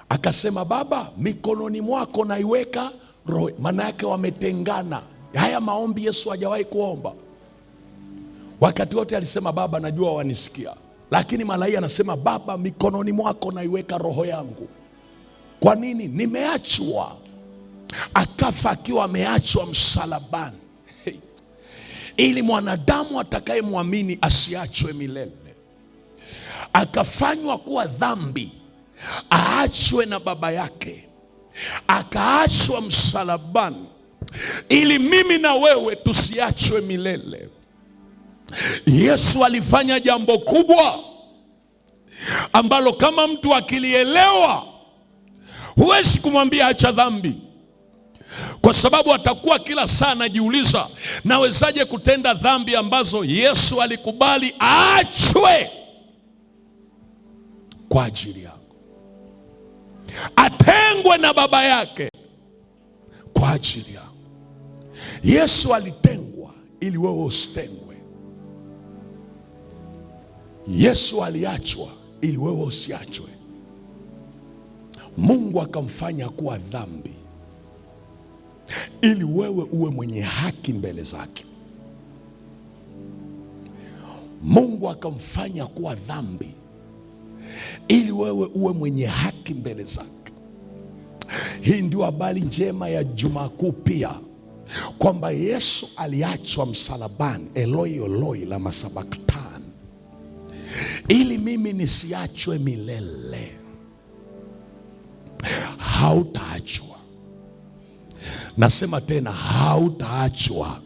Akasema, Baba, mikononi mwako naiweka roho. Maana yake wametengana. Haya maombi Yesu hajawahi kuomba. Wakati wote alisema, Baba, najua wanisikia. Lakini malaika anasema, Baba, mikononi mwako naiweka roho yangu. Kwa nini? Nimeachwa. Akafa akiwa ameachwa msalabani. Ili mwanadamu atakayemwamini asiachwe milele. Akafanywa kuwa dhambi, aachwe na baba yake, akaachwa msalabani, ili mimi na wewe tusiachwe milele. Yesu alifanya jambo kubwa ambalo kama mtu akilielewa, huwezi kumwambia acha dhambi, kwa sababu atakuwa kila saa anajiuliza, nawezaje kutenda dhambi ambazo Yesu alikubali aachwe kwa ajili yangu, atengwe na baba yake kwa ajili yangu. Yesu alitengwa ili wewe usitengwe. Yesu aliachwa ili wewe usiachwe. Mungu akamfanya kuwa dhambi ili wewe uwe mwenye haki mbele zake. Mungu akamfanya kuwa dhambi ili wewe uwe mwenye haki mbele zake. Hii ndio habari njema ya Juma Kuu pia, kwamba Yesu aliachwa msalabani, Eloi Eloi lama sabakthani, ili mimi nisiachwe milele. Hautaachwa. Nasema tena, hautaachwa.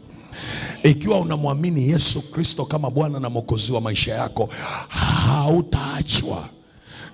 Ikiwa unamwamini Yesu Kristo kama Bwana na Mwokozi wa maisha yako, hautaachwa.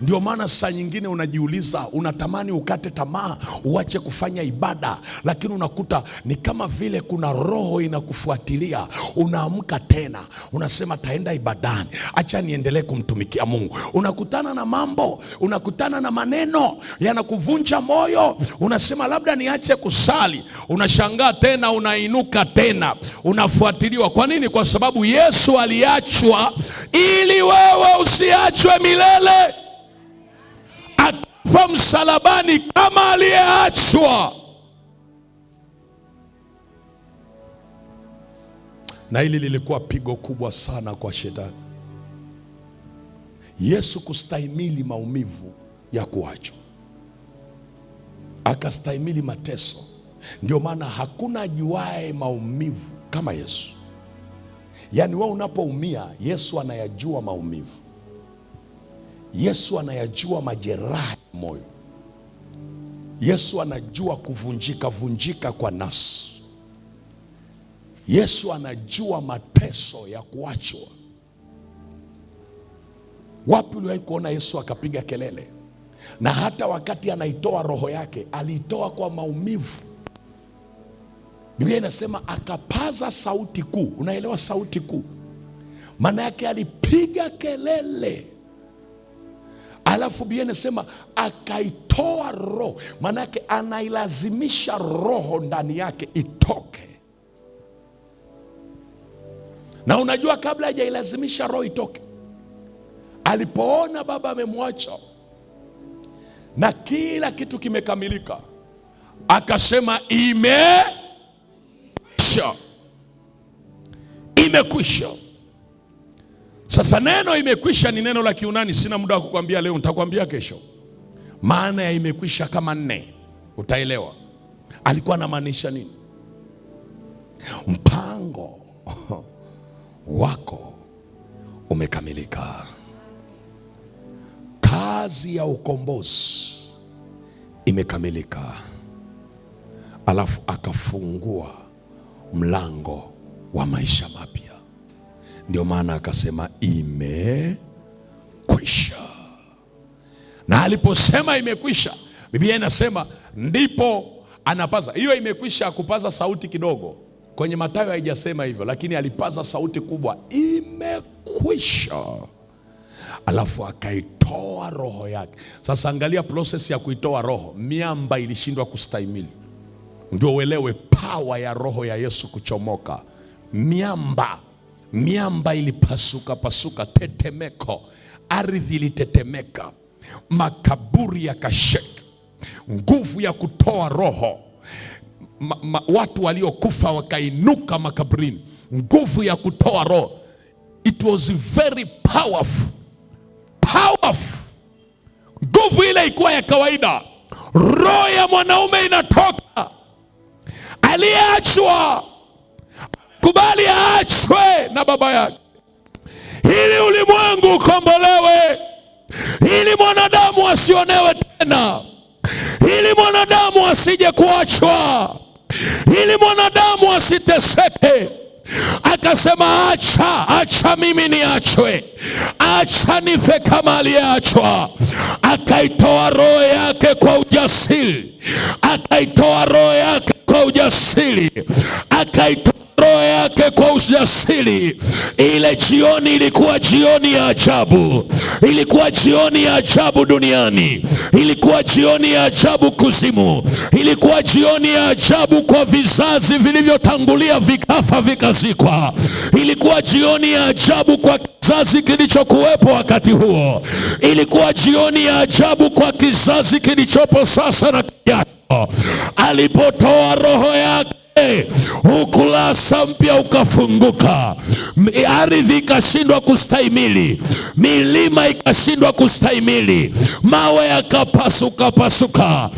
Ndio maana saa nyingine unajiuliza, unatamani ukate tamaa, uache kufanya ibada, lakini unakuta ni kama vile kuna roho inakufuatilia. Unaamka tena, unasema taenda ibadani, acha niendelee kumtumikia Mungu. Unakutana na mambo, unakutana na maneno yanakuvunja moyo, unasema labda niache kusali. Unashangaa tena, unainuka tena, unafuatiliwa. Kwa nini? Kwa sababu Yesu aliachwa ili wewe usiachwe milele. Akafa msalabani kama aliyeachwa. Na hili lilikuwa pigo kubwa sana kwa shetani. Yesu kustahimili maumivu ya kuachwa, akastahimili mateso. Ndio maana hakuna ajuaye maumivu kama Yesu. Yaani wewe unapoumia, Yesu anayajua maumivu. Yesu anayajua majeraha ya moyo. Yesu anajua kuvunjika kwa nafsi. Yesu anajua mateso ya kuachwa. Wapi uliwahi kuona Yesu akapiga kelele? Na hata wakati anaitoa roho yake, aliitoa kwa maumivu. Biblia inasema akapaza sauti kuu. Unaelewa sauti kuu? Maana yake alipiga kelele. Alafu Biblia inasema akaitoa roho. Maana yake anailazimisha roho ndani yake itoke. Na unajua kabla hajailazimisha roho itoke, alipoona baba amemwacha na kila kitu kimekamilika, akasema imekwisha. Imekwisha. Sasa neno imekwisha ni neno la Kiunani, sina muda wa kukwambia leo, nitakwambia kesho. Maana ya imekwisha kama 4 utaelewa. Alikuwa anamaanisha nini? Mpango wako umekamilika. Kazi ya ukombozi imekamilika. Alafu akafungua mlango wa maisha mapya. Ndio maana akasema imekwisha. Na aliposema imekwisha, Biblia inasema ndipo anapaza. Hiyo imekwisha kupaza sauti kidogo. Kwenye Mathayo haijasema hivyo, lakini alipaza sauti kubwa, imekwisha. Alafu akaitoa roho yake. Sasa angalia process ya kuitoa roho. Miamba ilishindwa kustahimili. Ndio uelewe power ya roho ya Yesu kuchomoka. Miamba ilipasuka pasuka, tetemeko, ardhi ilitetemeka, makaburi yakashake. Nguvu ya kutoa roho. Watu waliokufa wakainuka makaburini. Nguvu ya kutoa roho. It was very powerful. Nguvu ile ikuwa ya kawaida. Roho ya mwanaume inatoka. Aliyeachwa kubali aachwe na baba yake, ili ulimwengu ukombolewe, ili mwanadamu asionewe tena, ili mwanadamu asije kuachwa, ili mwanadamu asiteseke. Akasema acha mimi niachwe, acha nife kama aliyeachwa. Akaitoa roho yake kwa ujasiri, akaitoa roho yake kwa ujasiri, akaitoa roho yake kwa ujasiri. Ile jioni ilikuwa jioni ya ajabu, ilikuwa jioni ya ajabu duniani, ilikuwa jioni ya ajabu kuzimu, ilikuwa jioni ya ajabu kwa vizazi vilivyotangulia vikafa vikazikwa, ilikuwa jioni ya ajabu kwa kizazi kilichokuwepo wakati huo, ilikuwa jioni ya ajabu kwa kizazi kilichopo sasa na kijacho. Alipotoa roho yake, ukurasa mpya ukafunguka. Ardhi ikashindwa kustahimili, milima ikashindwa kustahimili, mawe yakapasuka pasuka.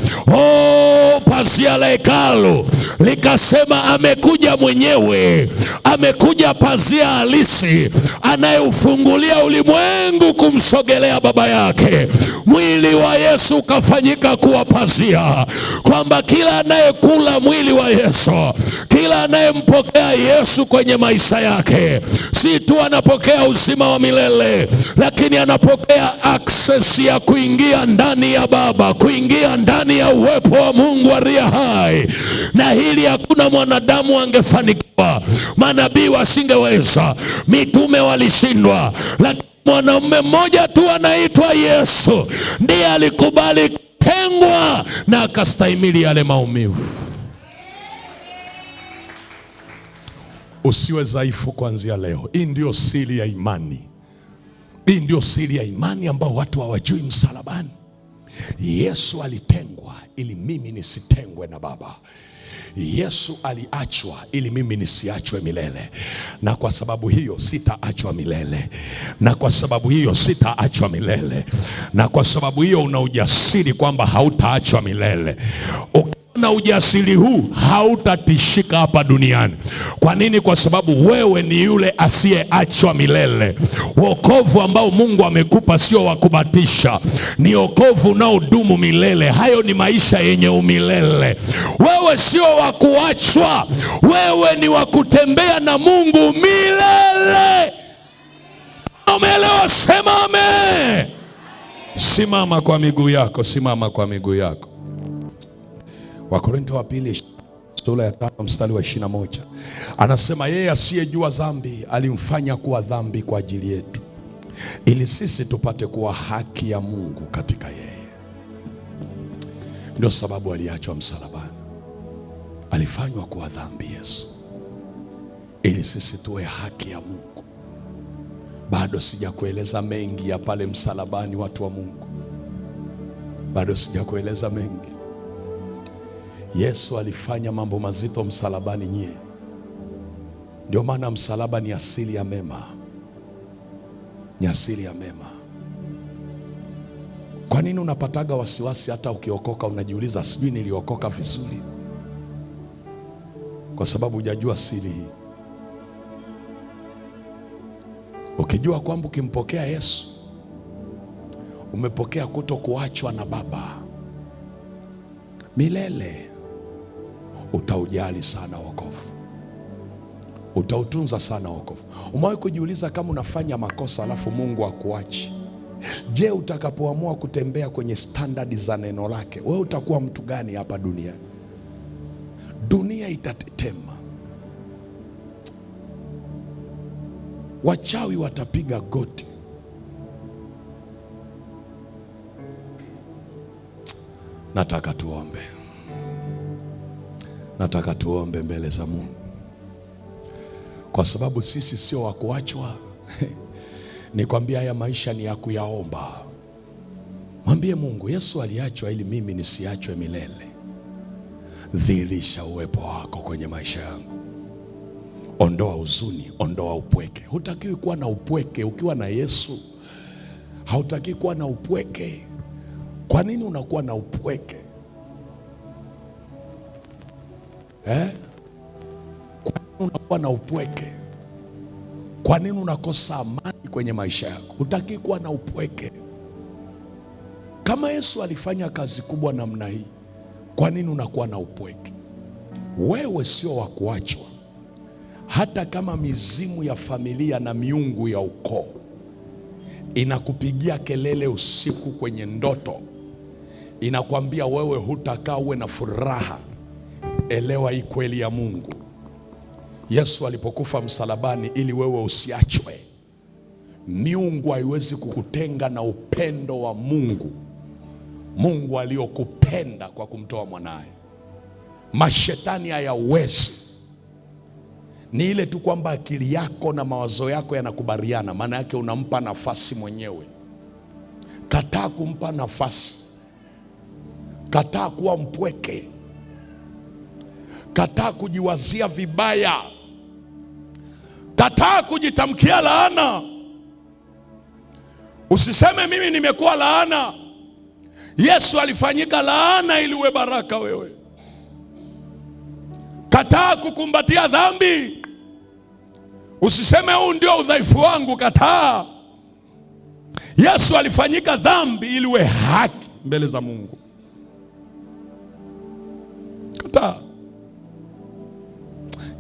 Pazia la hekalu likasema amekuja mwenyewe, amekuja pazia halisi anayeufungulia ulimwengu kumsogelea baba yake. Mwili wa Yesu ukafanyika kuwa pazia, kwamba kila anayekula mwili wa Yesu, kila anayempokea Yesu kwenye maisha yake, si tu anapokea uzima wa milele, lakini anapokea access ya kuingia ndani ya Baba, kuingia ndani ya uwepo wa Mungu aliye hai. Na hili hakuna mwanadamu angefanikiwa. Manabii wasingeweza, mitume walishindwa, lakini mwanamume mmoja tu anaitwa Yesu ndiye alikubali kutengwa na akastahimili yale maumivu. Usiwe dhaifu kuanzia leo. Hii ndio siri ya imani. Hii ndio siri ya imani ambao watu hawajui msalabani. Yesu alitengwa ili mimi nisitengwe na Baba. Yesu aliachwa ili mimi nisiachwe milele. Na kwa sababu hiyo sitaachwa milele. Na kwa sababu hiyo sitaachwa milele. Na kwa sababu hiyo una ujasiri kwamba hautaachwa milele. Na ujasiri huu hautatishika hapa duniani. Kwa nini? Kwa sababu wewe ni yule asiyeachwa milele. Wokovu ambao Mungu amekupa sio wa kubatisha, ni wokovu unaodumu milele. Hayo ni maisha yenye umilele. Wewe sio wa kuachwa, wewe ni wa kutembea na Mungu milele. Umeelewa? Sema amen. Simama kwa miguu yako, simama kwa miguu yako. Wakorintho wa pili sura ya 5 mstari wa 21 anasema, yeye asiyejua dhambi alimfanya kuwa dhambi kwa ajili yetu, ili sisi tupate kuwa haki ya Mungu katika yeye. Ndio sababu aliachwa msalabani, alifanywa kuwa dhambi Yesu, ili sisi tuwe haki ya Mungu. Bado sijakueleza mengi ya pale msalabani, watu wa Mungu, bado sijakueleza mengi. Yesu alifanya mambo mazito msalabani nyie. Ndio maana msalaba ni asili ya mema, ni asili ya mema. Kwa nini unapataga wasiwasi hata ukiokoka unajiuliza, sijui niliokoka vizuri? Kwa sababu hujajua siri hii. Ukijua kwamba ukimpokea Yesu umepokea kutokuachwa na Baba milele, utaujali sana wokovu, utautunza sana wokovu. Umewahi kujiuliza kama unafanya makosa alafu Mungu akuachi? Je, utakapoamua kutembea kwenye standardi za neno lake, wewe utakuwa mtu gani hapa duniani? Dunia itatetema, wachawi watapiga goti. Nataka tuombe mbele za Mungu, kwa sababu sisi sio wa kuachwa. Nikwambia haya maisha ni ya kuyaomba. Mwambie Mungu, Yesu aliachwa ili mimi nisiachwe milele. Dhihirisha uwepo wako kwenye maisha yangu. Ondoa huzuni, ondoa upweke. Hutakiwi kuwa na upweke ukiwa na Yesu. Hautaki kuwa na upweke. Kwa nini unakuwa na upweke? Kwa nini unakuwa na upweke? Kwa nini unakosa amani kwenye maisha yako? Hutaki kuwa na upweke. Kama Yesu alifanya kazi kubwa namna hii, kwa nini unakuwa na upweke? Wewe sio wa kuachwa. Hata kama mizimu ya familia na miungu ya ukoo inakupigia kelele usiku kwenye ndoto, inakwambia wewe hutakaa uwe na furaha, elewa hii kweli ya Mungu. Yesu alipokufa msalabani ili wewe usiachwe. Miungu haiwezi kukutenga na upendo wa Mungu. Mungu aliyokupenda kwa kumtoa mwanaye. Mashetani hayawezi. Ni ile tu kwamba akili yako na mawazo yako yanakubaliana, maana yake unampa nafasi mwenyewe. Kataa kumpa nafasi. Kataa kuwa mpweke. Kataa kujiwazia vibaya. Kataa kujitamkia laana. Usiseme mimi nimekuwa laana. Yesu alifanyika laana ili uwe baraka wewe. Kataa kukumbatia dhambi. Usiseme huu ndio udhaifu wangu. Kataa. Yesu alifanyika dhambi ili uwe haki mbele za Mungu. Kataa.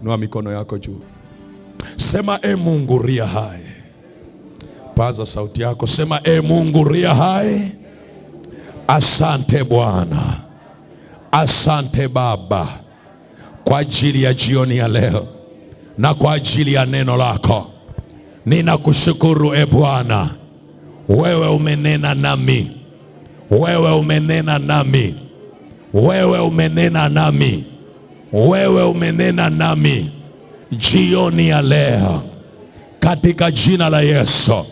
Inua mikono yako juu. Sema, e Mungu ria hai. Paza sauti yako, sema, e Mungu ria hai. Asante Bwana, asante Baba kwa ajili ya jioni ya leo na kwa ajili ya neno lako. Ninakushukuru e Bwana, wewe umenena nami, wewe umenena nami, wewe umenena nami, wewe umenena nami jioni ya leo. Katika jina la Yesu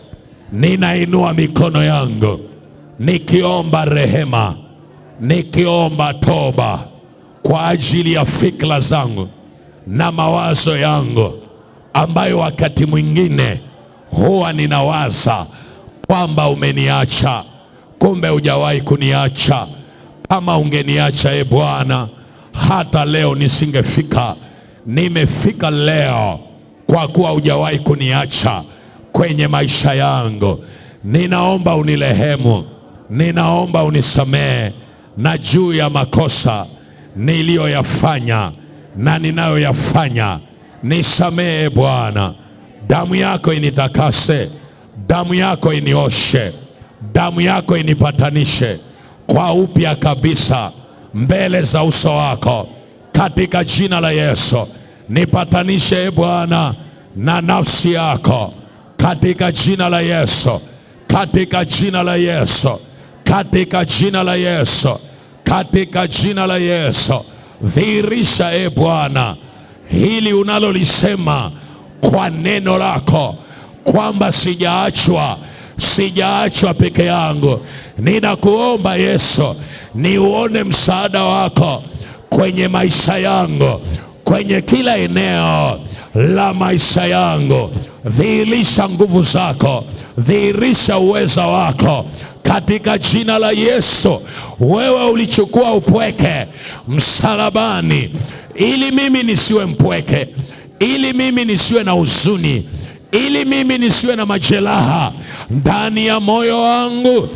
ninainua mikono yangu nikiomba rehema, nikiomba toba kwa ajili ya fikra zangu na mawazo yangu, ambayo wakati mwingine huwa ninawaza kwamba umeniacha, kumbe hujawahi kuniacha. Kama ungeniacha e Bwana, hata leo nisingefika. Nimefika leo kwa kuwa hujawahi kuniacha kwenye maisha yangu. Ninaomba unirehemu, ninaomba unisamehe na juu ya makosa niliyoyafanya na ninayoyafanya. Nisamehe Bwana. Damu yako initakase, damu yako inioshe, damu yako inipatanishe kwa upya kabisa mbele za uso wako. Katika jina la Yesu nipatanishe Bwana na nafsi yako. Katika jina la Yesu, katika jina la Yesu, katika jina la Yesu, katika jina la Yesu. Dhihirisha Bwana hili unalolisema kwa neno lako, kwamba sijaachwa peke yangu. Ninakuomba Yesu, niuone msaada wako kwenye maisha yangu, kwenye kila eneo la maisha yangu. Dhihirisha nguvu zako, dhihirisha uweza wako katika jina la Yesu. Wewe ulichukua upweke msalabani ili mimi nisiwe mpweke, ili mimi nisiwe na huzuni, ili mimi nisiwe na majeraha ndani ya moyo wangu.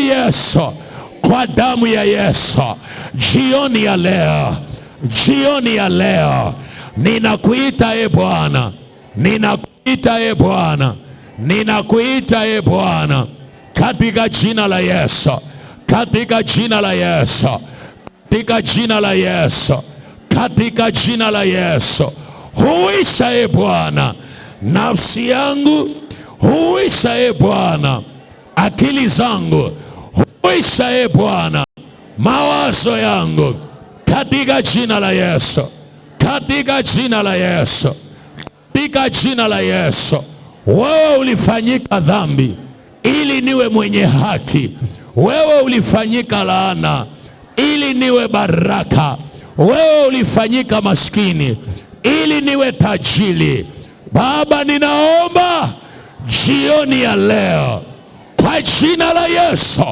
Yesu, kwa damu ya Yesu, jioni ya leo, jioni ya leo ninakuita Bwana, ninakuita Bwana, ninakuita Bwana, katika jina la Yesu, katika jina la Yesu, katika jina la Yesu, katika jina la Yesu. Huisha Bwana nafsi yangu huisha Bwana, akili zangu huisha Bwana, mawazo yangu, katika jina la Yesu, katika jina la Yesu, katika jina la Yesu. Wewe ulifanyika dhambi ili niwe mwenye haki. Wewe ulifanyika laana ili niwe baraka. Wewe ulifanyika maskini ili niwe tajiri. Baba, ninaomba jioni ya leo kwa jina la Yesu,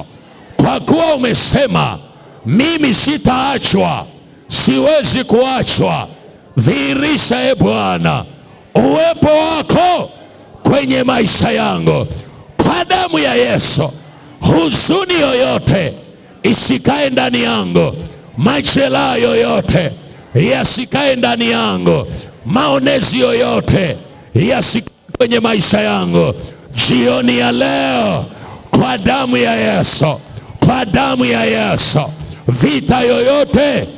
kwa kuwa umesema mimi sitaachwa, siwezi kuachwa. Dhihirisha Bwana uwepo wako kwenye maisha yangu kwa damu ya Yesu. Huzuni yoyote isikae ndani yangu, majeraha yoyote yasikae ndani yangu, maonezi yoyote yasikae kwenye maisha yangu. Jioni ya leo kwa damu ya Yesu, kwa damu ya Yesu, vita yoyote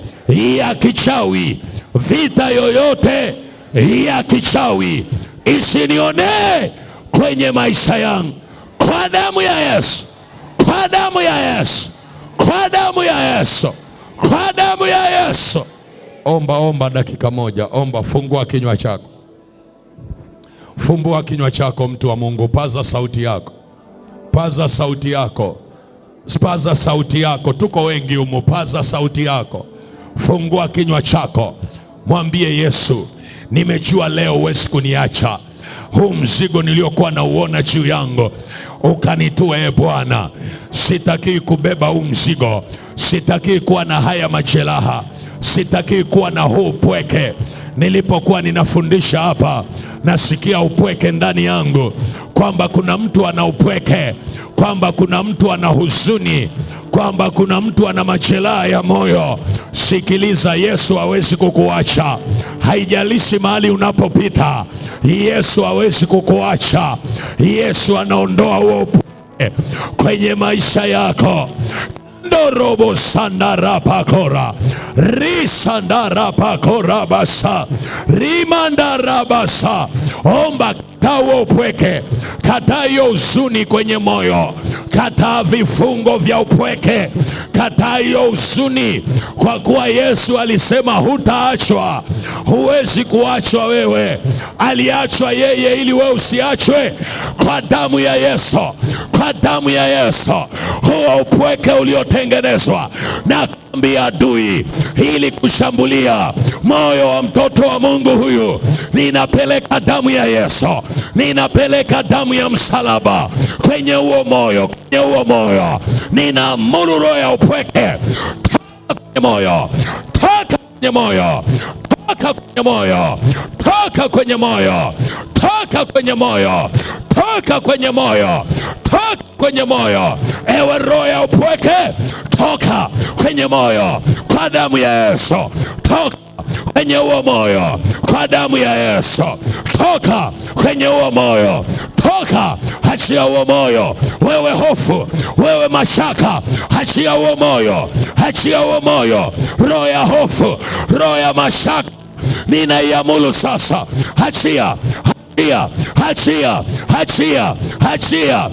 ya kichawi, vita yoyote ya kichawi isinionee kwenye maisha yangu, kwa damu ya Yesu, kwa damu ya Yesu, kwa damu ya Yesu, kwa damu ya Yesu. Omba dakika moja, omba. Fungua kinywa chako, fumbua kinywa chako, mtu wa Mungu. Paza sauti yako, paza sauti yako, paza sauti yako. Tuko wengi humu, paza sauti yako, fungua kinywa chako, mwambie Yesu, nimejua leo huwezi kuniacha. Huu mzigo niliokuwa nauona juu yangu ukanitue Bwana. Sitaki kubeba huu mzigo, sitaki kuwa na haya majeraha, sitaki kuwa na huu upweke. Nilipokuwa ninafundisha hapa, nasikia upweke ndani yangu, kwamba kuna mtu ana upweke, kwamba kuna mtu ana huzuni, kwamba kuna mtu ana majeraha ya moyo. Sikiliza, Yesu hawezi kukuacha. Haijalishi mahali unapopita, Yesu hawezi kukuacha. Yesu anaondoa huo upweke kwenye maisha yako. Ndorobo sandarapakora risandarapakora basa rimandarabasa. Omba, kataa huo upweke, kataa hiyo huzuni kwenye moyo, kataa vifungo vya upweke, kataa hiyo huzuni, kwa kuwa Yesu alisema hutaachwa. Huwezi kuachwa wewe, aliachwa yeye ili wewe usiachwe. Kwa damu ya Yesu, kwa damu ya Yesu, huo upweke uliotengenezwa na kambi ya adui ili kushambulia moyo wa mtoto wa Mungu huyu, ninapeleka damu ya Yesu, ninapeleka damu ya msalaba kwenye huo moyo, kwenye huo moyo. Ninaamuru roho ya upweke, toka kwenye moyo, toka kwenye moyo, toka kwenye moyo, toka kwenye moyo, toka kwenye moyo, toka kwenye moyo, toka kwenye moyo. Ewe roho ya upweke, toka kwenye moyo kwa damu ya Yesu. Toka kwenye huo moyo kwa damu ya Yesu. Toka kwenye huo moyo, toka, achia huo moyo. Wewe hofu, wewe mashaka, achia huo moyo, achia huo moyo. Roho ya hofu, roho ya mashaka, ninaiamuru sasa, achia, achia, achia, achia, achia,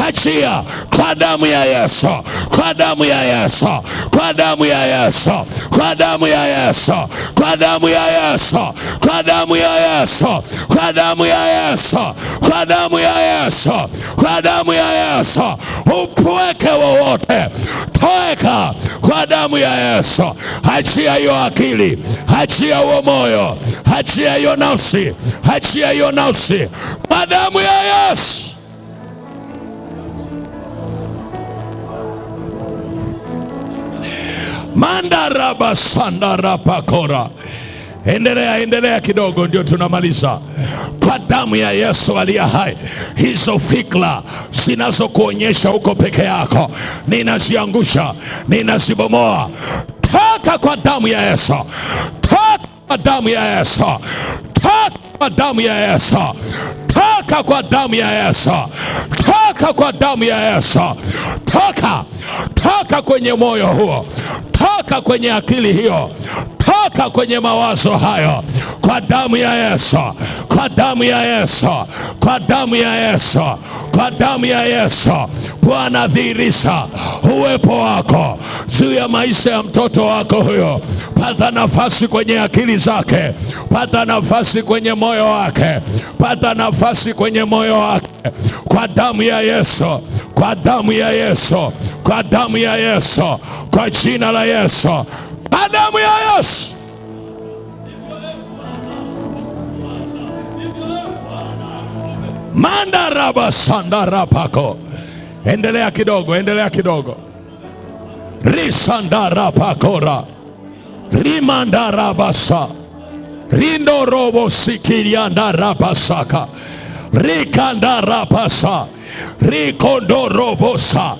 achia kwa damu ya Yesu, kwa damu ya Yesu, kwa damu ya Yesu, kwa damu ya Yesu, kwa damu ya Yesu, kwa damu ya Yesu, kwa damu ya Yesu, kwa damu ya Yesu, kwa damu ya Yesu. Upweke wowote toeka kwa damu ya Yesu. Achia hiyo akili, achia huo moyo, achia hiyo nafsi, achia hiyo nafsi kwa damu ya Yesu. Mandaraba sandarapakora. Endelea kidogo, ndio tunamaliza. Kwa damu ya Yesu aliye hai, hizo fikra zinazokuonyesha uko peke yako, ninaziangusha, ninazibomoa. Toka kwa damu ya Yesu, toka kwa damu ya Yesu, toka kwa damu ya Yesu, toka kwa damu ya Yesu, toka kwa damu ya Yesu. Toka kwenye moyo huo, toka kwenye akili hiyo, toka kwenye mawazo hayo kwa damu ya Yesu, kwa damu ya Yesu, kwa damu ya Yesu, kwa damu ya Yesu. Bwana, dhihirisha uwepo wako juu ya maisha ya mtoto wako huyo. Pata nafasi kwenye akili zake, pata nafasi kwenye moyo wake, pata nafasi kwenye moyo wake, kwa damu ya Yesu, kwa damu ya Yesu, kwa damu ya Yesu, kwa jina la Yesu, kwa damu ya Yesu. Mandaraba sandarapako. Endelea kidogo, endelea kidogo. Risandarapakora. Rimandarabasa. Rindorobo sikiriandarabasaka. Rikandarabasa. Rikondorobosa.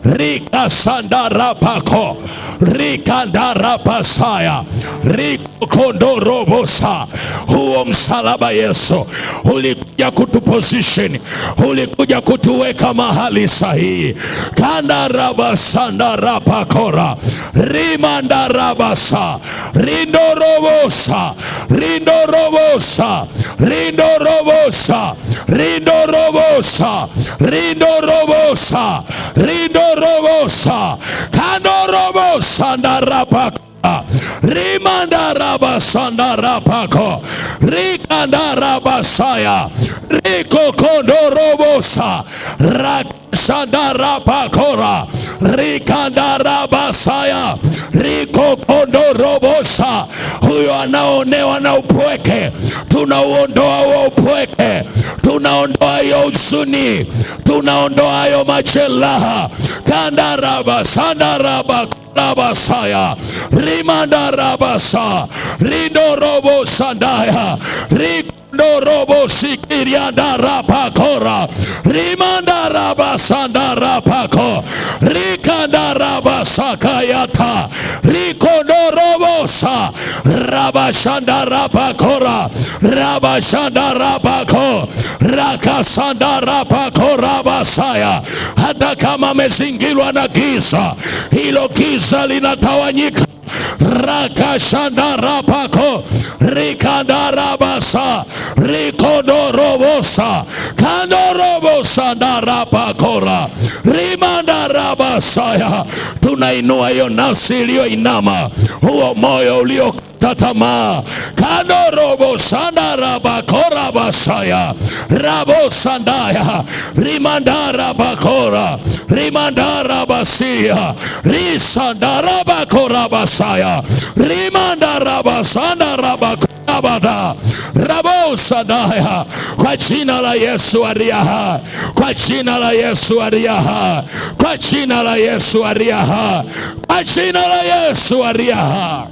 Rikasandarapako. Rikandarabasaya. Rikondorobosa. Huo msalaba Yesu ulikuja kutuposition, ulikuja kutuweka mahali sahihi. Kandarabasandarapakora. Rimandarabasa. Rindorobosa. Rindorobosa. Rindorobosa. Rindorobosa. Rindorobosa. Rindorobosa. Kandorobosa ndarapaka. Rimandarabasandarapaco. Rikandarabasaya. Rikokondorobosa. Rasandarapakora. Rikandarabasaya. Rikokondorobosa. Huyo anaonewa na upweke, tunauondoa huo upweke, tunaondoa hiyo huzuni, tunaondoa hiyo majeraha. Kandarabasandarabakorabasaya. Rimandarabasa. Rindorobosandaya. Rindorobo sikiriandarapakora. Rimandarabasandarapaco. Rikandarabasakayata. Rikondorobosa. Rabashandarapakora. Rabashandarapako. Rakasandarapako-rabasaya. Hata kama amezingirwa na giza, hilo giza linatawanyika. Rakashandarapako. Rikandarabasa. Rikondorobosa. Kandorobosa ndarapakora. Rimandarabasaya. Tunainua hiyo nafsi iliyoinama, huo moyo uliokata tamaa. Kandorobosa ndarabakorabasaya. Rabosandaya. Rimandarabakora. Rimandarabasia. Risandarabakorabasaya. Rimandarabasandarabakorabada. Rabosadaya. Kwa jina la Yesu ariaha, kwa jina la Yesu ariaha, kwa jina la Yesu ariaha, kwa jina la Yesu ariaha.